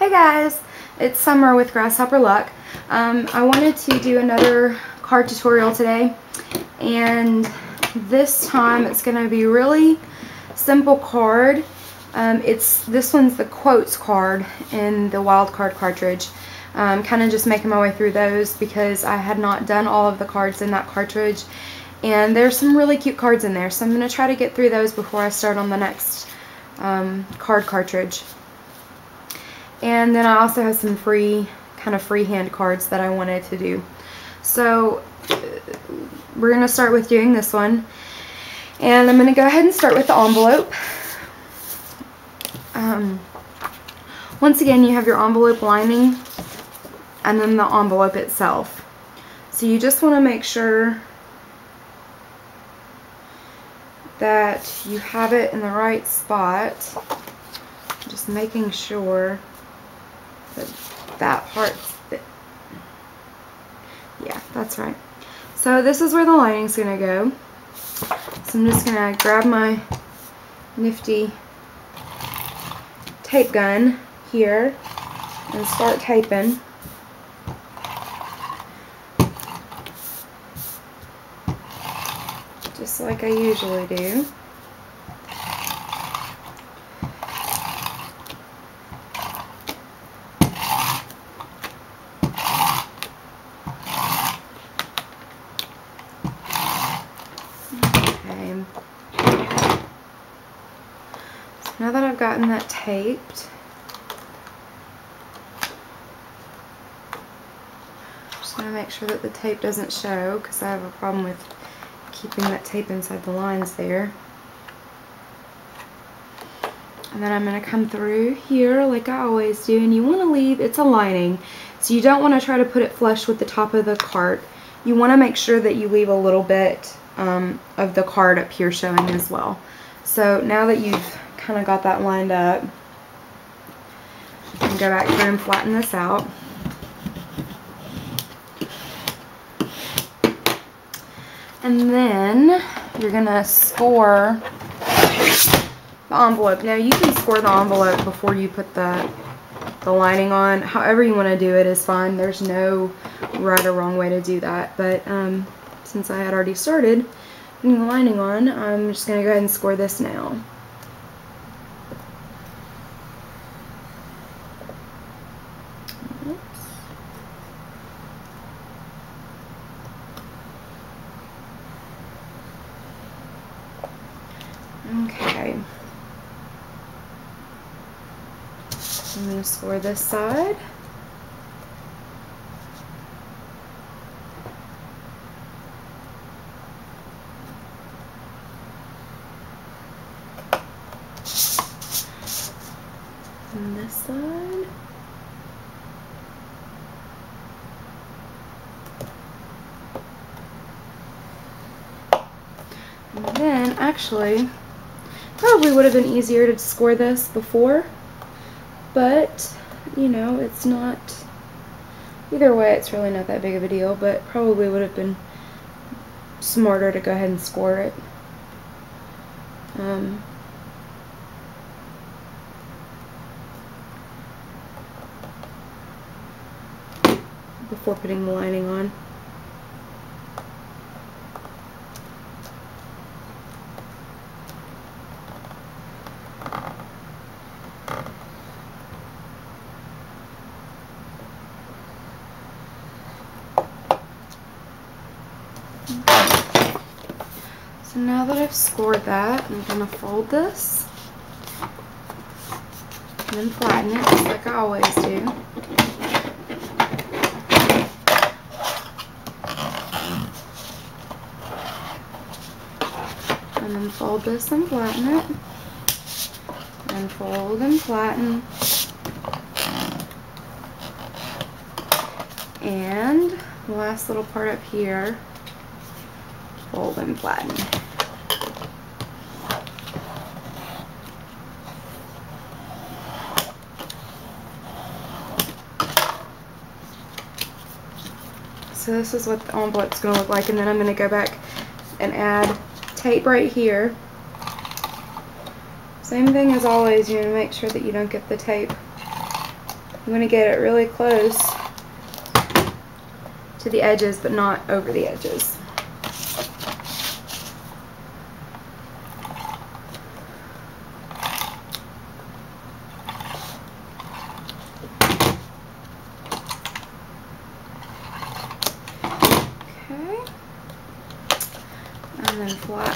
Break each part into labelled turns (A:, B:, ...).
A: Hey guys, it's Summer with Grasshopper Luck. I wanted to do another card tutorial today, and this time it's going to be really simple card. This one's the quotes card in the wild card cartridge. Kind of just making my way through those because I had not done all of the cards in that cartridge, and there's some really cute cards in there, so I'm going to try to get through those before I start on the next card cartridge. And then I also have some kind of freehand cards that I wanted to do. So we're going to start with doing this one. And I'm going to go ahead and start with the envelope. Once again, you have your envelope lining and then the envelope itself. So you just want to make sure that you have it in the right spot. Just making sure that part, yeah, that's right. So this is where the lining's gonna go. So I'm just gonna grab my nifty tape gun here and start taping. Just like I usually do. Now that I've gotten that taped, I'm just going to make sure that the tape doesn't show because I have a problem with keeping that tape inside the lines there. And then I'm going to come through here like I always do, and you want to leave, it's a lining, so you don't want to try to put it flush with the top of the card. You want to make sure that you leave a little bit of the card up here showing as well. So now that you've kind of got that lined up, and go back through and flatten this out. And then you're gonna score the envelope. Now you can score the envelope before you put the lining on. However you want to do it is fine. There's no right or wrong way to do that. But since I had already started putting the lining on, I'm just gonna go ahead and score this now. Okay, I'm going to score this side. And this side. And then, actually, probably would have been easier to score this before, but you know, it's not, either way it's really not that big of a deal, but probably would have been smarter to go ahead and score it before putting the lining on. So now that I've scored that, I'm going to fold this and then flatten it just like I always do. And then fold this and flatten it. And fold and flatten. And the last little part up here, fold and flatten. So this is what the envelope's going to look like, and then I'm going to go back and add tape right here. Same thing as always, you want to make sure that you don't get the tape You want to get it really close to the edges, but not over the edges.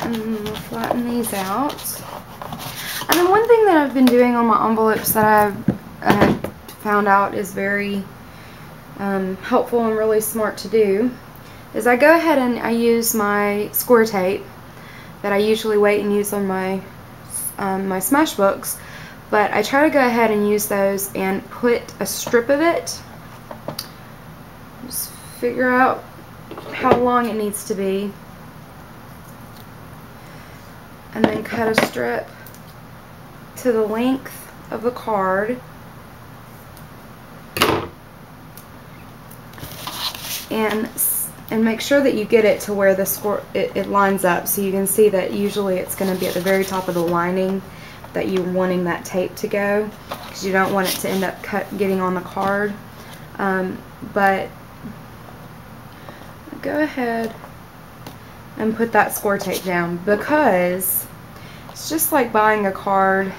A: And then flatten these out. And then one thing that I've been doing on my envelopes that I've found out is very helpful and really smart to do is I go ahead and I use my score tape that I usually wait and use on my my Smashbooks, but I try to go ahead and use those and put a strip of it. Just figure out how long it needs to be. And then cut a strip to the length of the card. And make sure that you get it to where the score it lines up, so you can see that usually it's going to be at the very top of the lining that you're wanting that tape to go, because you don't want it to end up getting on the card. But go ahead and put that score tape down, because it's just like buying a card.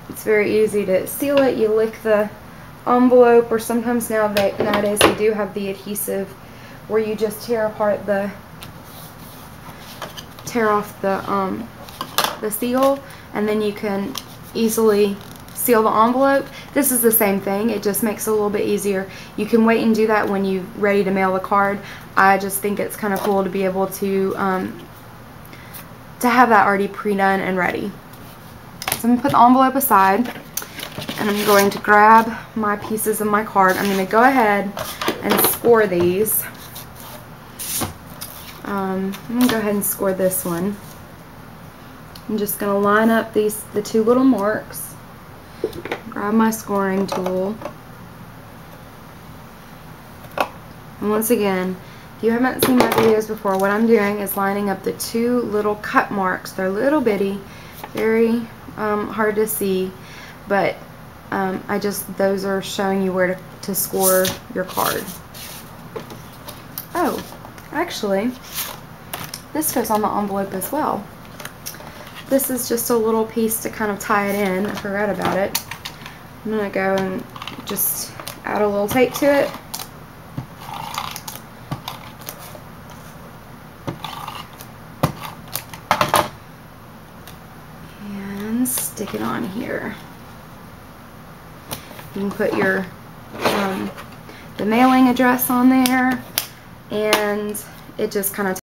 A: It's very easy to seal it. You lick the envelope, or sometimes nowadays they do have the adhesive where you just tear off the seal, and then you can easily seal the envelope. This is the same thing. It just makes it a little bit easier. You can wait and do that when you're ready to mail the card. I just think it's kind of cool to be able to have that already pre-done and ready. So I'm going to put the envelope aside, and I'm going to grab my pieces of my card. I'm going to go ahead and score these. I'm going to go ahead and score this one. I'm just going to line up the two little marks. Grab my scoring tool. And once again, if you haven't seen my videos before, what I'm doing is lining up the two little cut marks. They're little bitty, very hard to see, but those are showing you where to score your card. Oh, actually, this goes on the envelope as well. This is just a little piece to kind of tie it in. I forgot about it. I'm going to go and just add a little tape to it. And stick it on here. You can put your the mailing address on there, and it just kind of